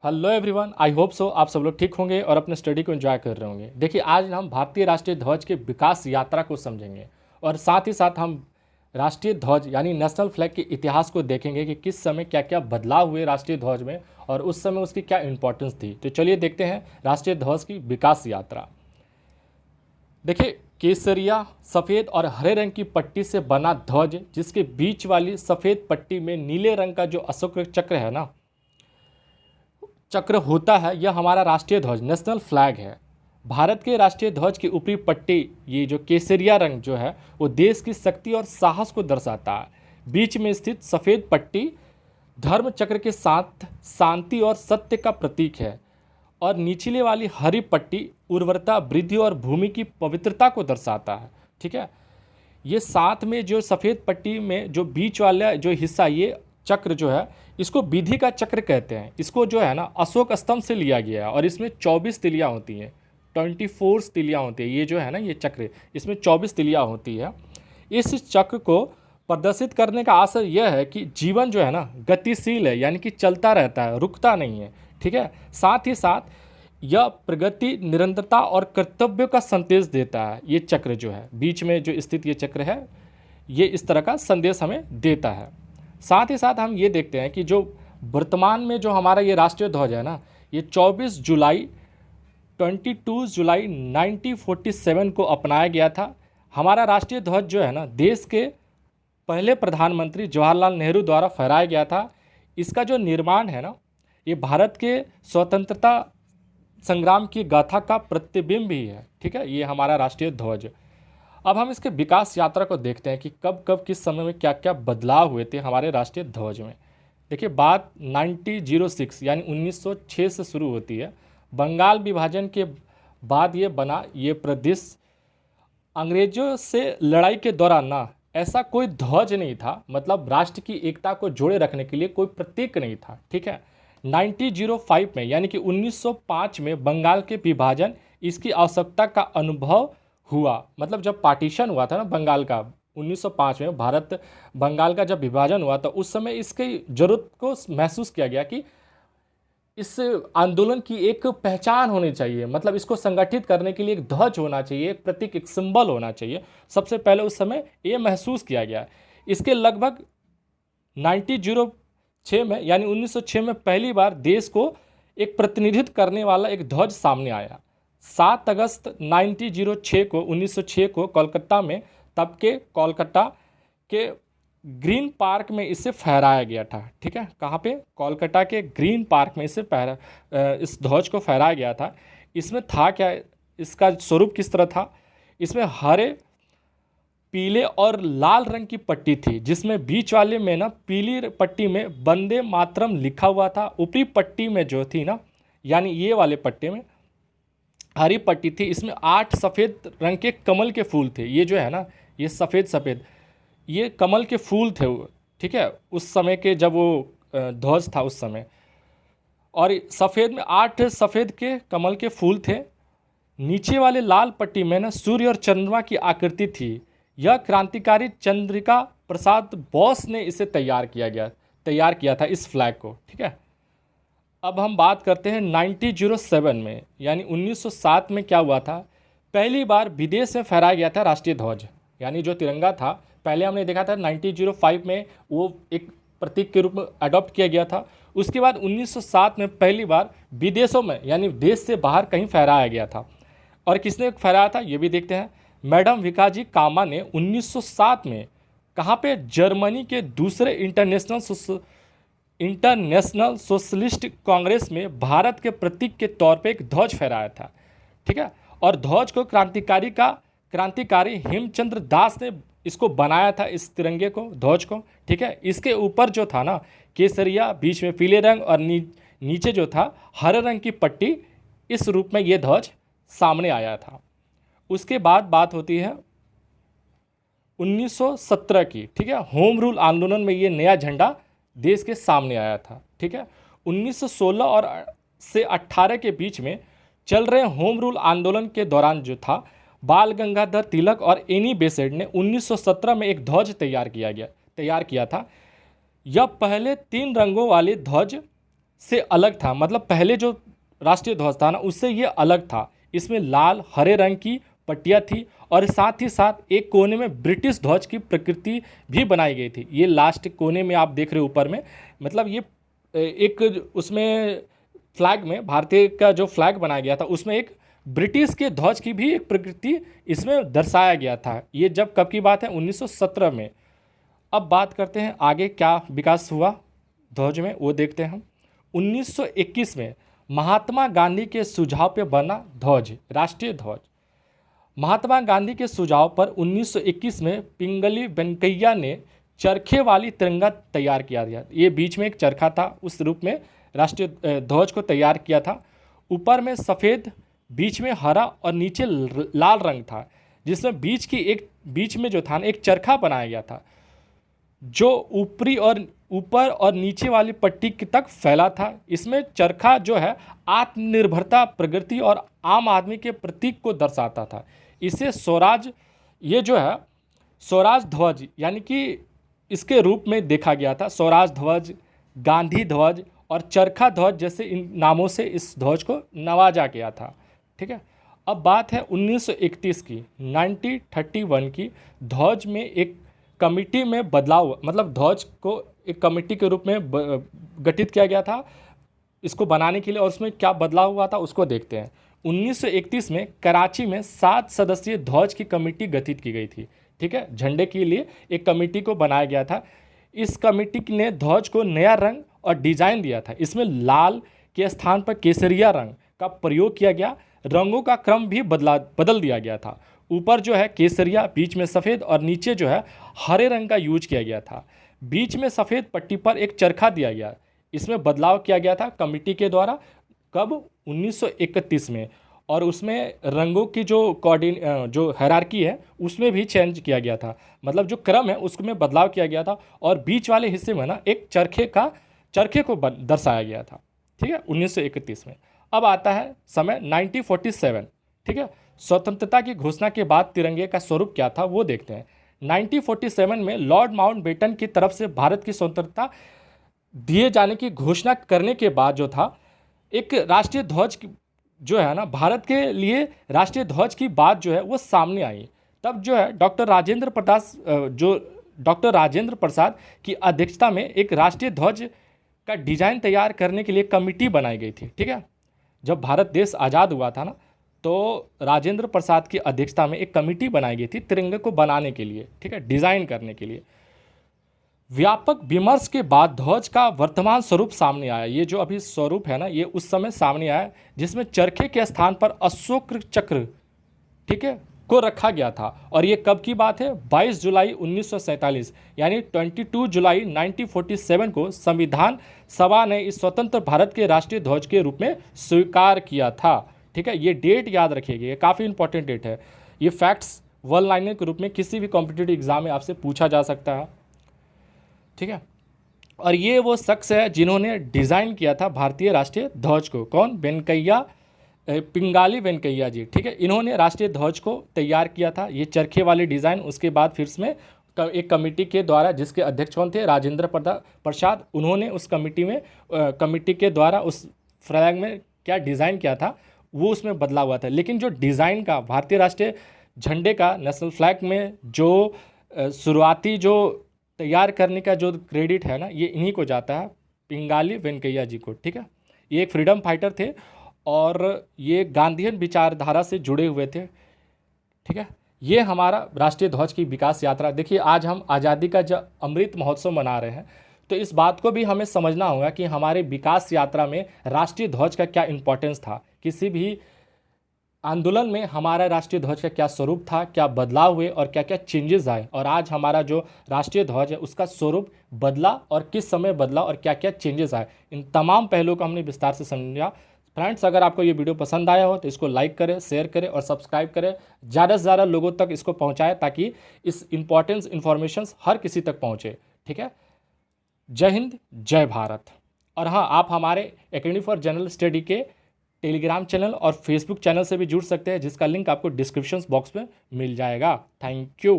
Hello everyone, I hope so आप सब लोग ठीक होंगे और अपने स्टडी को एंजॉय कर रहे होंगे। देखिए, आज हम भारतीय राष्ट्रीय ध्वज के विकास यात्रा को समझेंगे और साथ ही साथ हम राष्ट्रीय ध्वज यानी नेशनल फ्लैग के इतिहास को देखेंगे कि किस समय क्या क्या बदलाव हुए राष्ट्रीय ध्वज में और उस समय उसकी क्या इंपॉर्टेंस थी। तो चलिए देखते हैं राष्ट्रीय ध्वज की विकास यात्रा। देखिए, केसरिया सफ़ेद और हरे रंग की पट्टी से बना ध्वज, जिसके बीच वाली सफ़ेद पट्टी में नीले रंग का जो अशोक चक्र है ना, चक्र होता है, यह हमारा राष्ट्रीय ध्वज नेशनल फ्लैग है। भारत के राष्ट्रीय ध्वज की ऊपरी पट्टी, ये जो केसरिया रंग जो है, वो देश की शक्ति और साहस को दर्शाता है। बीच में स्थित सफ़ेद पट्टी धर्म चक्र के साथ शांति और सत्य का प्रतीक है और निचले वाली हरी पट्टी उर्वरता, वृद्धि और भूमि की पवित्रता को दर्शाता है। ठीक है, ये साथ में जो सफ़ेद पट्टी में जो बीच वाला जो हिस्सा, ये चक्र जो है, इसको विधि का चक्र कहते हैं। इसको जो है ना अशोक स्तंभ से लिया गया है और इसमें 24 तिलियाँ होती हैं, 24 तिलियाँ होती है। ये जो है ना ये चक्र, इसमें 24 तिलियाँ होती है। इस चक्र को प्रदर्शित करने का आशय यह है कि जीवन जो है ना गतिशील है, यानी कि चलता रहता है, रुकता नहीं है। ठीक है, साथ ही साथ यह प्रगति, निरंतरता और कर्तव्य का संदेश देता है। ये चक्र जो है बीच में जो स्थित ये चक्र है, ये इस तरह का संदेश हमें देता है। साथ ही साथ हम ये देखते हैं कि जो वर्तमान में जो हमारा ये राष्ट्रीय ध्वज है ना, ये 22 जुलाई 1947 को अपनाया गया था। हमारा राष्ट्रीय ध्वज जो है ना देश के पहले प्रधानमंत्री जवाहरलाल नेहरू द्वारा फहराया गया था। इसका जो निर्माण है ना, ये भारत के स्वतंत्रता संग्राम की गाथा का प्रतिबिंब ही है। ठीक है, ये हमारा राष्ट्रीय ध्वज। अब हम इसके विकास यात्रा को देखते हैं कि कब कब किस समय में क्या क्या बदलाव हुए थे हमारे राष्ट्रीय ध्वज में। देखिए, बात 1906 यानी 1906 से शुरू होती है। बंगाल विभाजन के बाद ये बना। ये प्रदेश अंग्रेजों से लड़ाई के दौरान ना ऐसा कोई ध्वज नहीं था, मतलब राष्ट्र की एकता को जोड़े रखने के लिए कोई प्रतीक नहीं था। ठीक है, 1905 में यानी कि 1905 में बंगाल के विभाजन, इसकी आवश्यकता का अनुभव हुआ। मतलब जब पार्टीशन हुआ था ना बंगाल का 1905 में, भारत बंगाल का जब विभाजन हुआ तो उस समय इसकी ज़रूरत को महसूस किया गया कि इस आंदोलन की एक पहचान होनी चाहिए, मतलब इसको संगठित करने के लिए एक ध्वज होना चाहिए, एक प्रतीक, एक सिंबल होना चाहिए। सबसे पहले उस समय ये महसूस किया गया। इसके लगभग 1906 में यानी 1906 में पहली बार देश को एक प्रतिनिधित्व करने वाला एक ध्वज सामने आया। 7 अगस्त 1906 को कोलकाता में, तब के कोलकाता के ग्रीन पार्क में इसे फहराया गया था। ठीक है, कहाँ पे? कोलकाता के ग्रीन पार्क में इसे इस ध्वज को फहराया गया था। इसमें था क्या, इसका स्वरूप किस तरह था? इसमें हरे, पीले और लाल रंग की पट्टी थी, जिसमें बीच वाले में ना पीली पट्टी में वंदे मातरम लिखा हुआ था। ऊपरी पट्टी में जो थी ना, यानी ये वाले पट्टी में हरी पट्टी थी, इसमें 8 सफ़ेद रंग के कमल के फूल थे। ये जो है ना, ये सफ़ेद ये कमल के फूल थे वो। ठीक है, उस समय के जब वो ध्वज था उस समय, और सफ़ेद में 8 सफ़ेद के कमल के फूल थे। नीचे वाले लाल पट्टी में ना सूर्य और चंद्रमा की आकृति थी। यह क्रांतिकारी चंद्रिका प्रसाद बोस ने इसे तैयार किया था इस फ्लैग को। ठीक है, अब हम बात करते हैं 1907 में यानी 1907 में क्या हुआ था। पहली बार विदेश में फहराया गया था राष्ट्रीय ध्वज, यानी जो तिरंगा था। पहले हमने देखा था 1905 में वो एक प्रतीक के रूप में अडॉप्ट किया गया था। उसके बाद 1907 में पहली बार विदेशों में यानी देश से बाहर कहीं फहराया गया था। और किसने फहराया था ये भी देखते हैं। मैडम भिकाजी कामा ने 1907 में कहाँ पे? जर्मनी के दूसरे इंटरनेशनल सोशलिस्ट कांग्रेस में भारत के प्रतीक के तौर पे एक ध्वज फहराया था। ठीक है, और ध्वज को क्रांतिकारी हेमचंद्र दास ने इसको बनाया था, इस तिरंगे को, ध्वज को। ठीक है, इसके ऊपर जो था ना केसरिया, बीच में पीले रंग और नीचे जो था हरे रंग की पट्टी, इस रूप में ये ध्वज सामने आया था। उसके बाद बात होती है 1917 की। ठीक है, होम रूल आंदोलन में ये नया झंडा देश के सामने आया था। ठीक है, 1916 और से 18 के बीच में चल रहे होम रूल आंदोलन के दौरान जो था, बाल गंगाधर तिलक और एनी बेसेंट ने 1917 में एक ध्वज तैयार किया था। यह पहले 3 रंगों वाले ध्वज से अलग था, मतलब पहले जो राष्ट्रीय ध्वज था ना उससे ये अलग था। इसमें लाल हरे रंग की पट्टियाँ थी और साथ ही साथ एक कोने में ब्रिटिश ध्वज की प्रकृति भी बनाई गई थी। ये लास्ट कोने में आप देख रहे हो ऊपर में, मतलब ये एक उसमें फ्लैग में भारतीय का जो फ्लैग बनाया गया था उसमें एक ब्रिटिश के ध्वज की भी एक प्रकृति इसमें दर्शाया गया था। ये जब कब की बात है, 1917 में। अब बात करते हैं आगे क्या विकास हुआ ध्वज में, वो देखते हैं हम। 1921 में महात्मा गांधी के सुझाव पे बना ध्वज राष्ट्रीय ध्वज। महात्मा गांधी के सुझाव पर 1921 में पिंगली वेंकैया ने चरखे वाली तिरंगा तैयार किया गया। ये बीच में एक चरखा था, उस रूप में राष्ट्रीय ध्वज को तैयार किया था। ऊपर में सफ़ेद, बीच में हरा और नीचे लाल रंग था, जिसमें बीच में जो था ना एक चरखा बनाया गया था जो ऊपर और नीचे वाली पट्टी तक फैला था। इसमें चरखा जो है आत्मनिर्भरता, प्रगति और आम आदमी के प्रतीक को दर्शाता था। इसे स्वराज, ये जो है स्वराज ध्वज यानी कि इसके रूप में देखा गया था। स्वराज ध्वज, गांधी ध्वज और चरखा ध्वज जैसे इन नामों से इस ध्वज को नवाजा गया था। ठीक है, अब बात है 1931 की, 1931 की। ध्वज में एक कमिटी में बदलाव, मतलब ध्वज को एक कमेटी के रूप में गठित किया गया था इसको बनाने के लिए, और उसमें क्या बदलाव हुआ था उसको देखते हैं। 1931 में कराची में 7 सदस्यीय ध्वज की कमेटी गठित की गई थी। ठीक है, झंडे के लिए एक कमेटी को बनाया गया था। इस कमेटी ने ध्वज को नया रंग और डिजाइन दिया था। इसमें लाल के स्थान पर केसरिया रंग का प्रयोग किया गया। रंगों का क्रम भी बदल दिया गया था। ऊपर जो है केसरिया, बीच में सफ़ेद और नीचे जो है हरे रंग का यूज किया गया था। बीच में सफ़ेद पट्टी पर एक चरखा दिया गया। इसमें बदलाव किया गया था कमेटी के द्वारा, कब, 1931 में। और उसमें रंगों की जो हायरार्की है उसमें भी चेंज किया गया था, मतलब जो क्रम है उसमें बदलाव किया गया था। और बीच वाले हिस्से में ना एक चरखे को दर्शाया गया था। ठीक है, 1931 में। अब आता है समय 1947। ठीक है, स्वतंत्रता की घोषणा के बाद तिरंगे का स्वरूप क्या था वो देखते हैं। 1947 में लॉर्ड माउंटबेटन की तरफ से भारत की स्वतंत्रता दिए जाने की घोषणा करने के बाद जो था एक राष्ट्रीय ध्वज जो है ना, भारत के लिए राष्ट्रीय ध्वज की बात जो है वो सामने आई। तब जो है डॉक्टर राजेंद्र प्रसाद की अध्यक्षता में एक राष्ट्रीय ध्वज का डिजाइन तैयार करने के लिए कमेटी बनाई गई थी। ठीक है, जब भारत देश आज़ाद हुआ था ना तो राजेंद्र प्रसाद की अध्यक्षता में एक कमेटी बनाई गई थी तिरंगे को बनाने के लिए, ठीक है, डिज़ाइन करने के लिए। व्यापक विमर्श के बाद ध्वज का वर्तमान स्वरूप सामने आया। ये जो अभी स्वरूप है ना ये उस समय सामने आया, जिसमें चरखे के स्थान पर अशोक चक्र, ठीक है, को रखा गया था। और ये कब की बात है, 22 जुलाई 1947, यानी 22 जुलाई 1947 को संविधान सभा ने इस स्वतंत्र भारत के राष्ट्रीय ध्वज के रूप में स्वीकार किया था। ठीक है, ये डेट याद रखिएगा, ये काफ़ी इंपॉर्टेंट डेट है। ये फैक्ट्स वन लाइनर के रूप में किसी भी कॉम्पिटिटिव एग्जाम में आपसे पूछा जा सकता है। ठीक है, और ये वो शख्स है जिन्होंने डिज़ाइन किया था भारतीय राष्ट्रीय ध्वज को। कौन, पिंगाली वेंकैया जी। ठीक है, इन्होंने राष्ट्रीय ध्वज को तैयार किया था, ये चरखे वाले डिज़ाइन। उसके बाद फिर इसमें एक कमेटी के द्वारा, जिसके अध्यक्ष कौन थे, राजेंद्र प्रसाद, उन्होंने उस कमेटी के द्वारा उस फ्लैग में क्या डिज़ाइन किया था वो उसमें बदलाव हुआ था। लेकिन जो डिज़ाइन का भारतीय राष्ट्रीय झंडे का, नेशनल फ्लैग में जो शुरुआती जो तैयार करने का जो क्रेडिट है ना, ये इन्हीं को जाता है, पिंगाली वेंकैया जी को। ठीक है, ये एक फ्रीडम फाइटर थे और ये गांधीयन विचारधारा से जुड़े हुए थे। ठीक है, ये हमारा राष्ट्रीय ध्वज की विकास यात्रा। देखिए, आज हम आज़ादी का जो अमृत महोत्सव मना रहे हैं, तो इस बात को भी हमें समझना होगा कि हमारे विकास यात्रा में राष्ट्रीय ध्वज का क्या इंपॉर्टेंस था। किसी भी आंदोलन में हमारा राष्ट्रीय ध्वज का क्या स्वरूप था, क्या बदलाव हुए और क्या क्या चेंजेस आए, और आज हमारा जो राष्ट्रीय ध्वज है उसका स्वरूप बदला और किस समय बदला और क्या क्या चेंजेस आए। इन तमाम पहलुओं को हमने विस्तार से समझा। फ्रेंड्स, अगर आपको ये वीडियो पसंद आया हो तो इसको लाइक करें, शेयर करें और सब्सक्राइब करें। ज़्यादा से ज़्यादा लोगों तक इसको पहुँचाएँ ताकि इस इंपॉर्टेंस इन्फॉर्मेशंस हर किसी तक पहुँचे। ठीक है, जय हिंद, जय भारत। और हाँ, आप हमारे एकेडमी फॉर जनरल स्टडी के टेलीग्राम चैनल और फेसबुक चैनल से भी जुड़ सकते हैं, जिसका लिंक आपको डिस्क्रिप्शन बॉक्स में मिल जाएगा। Thank you.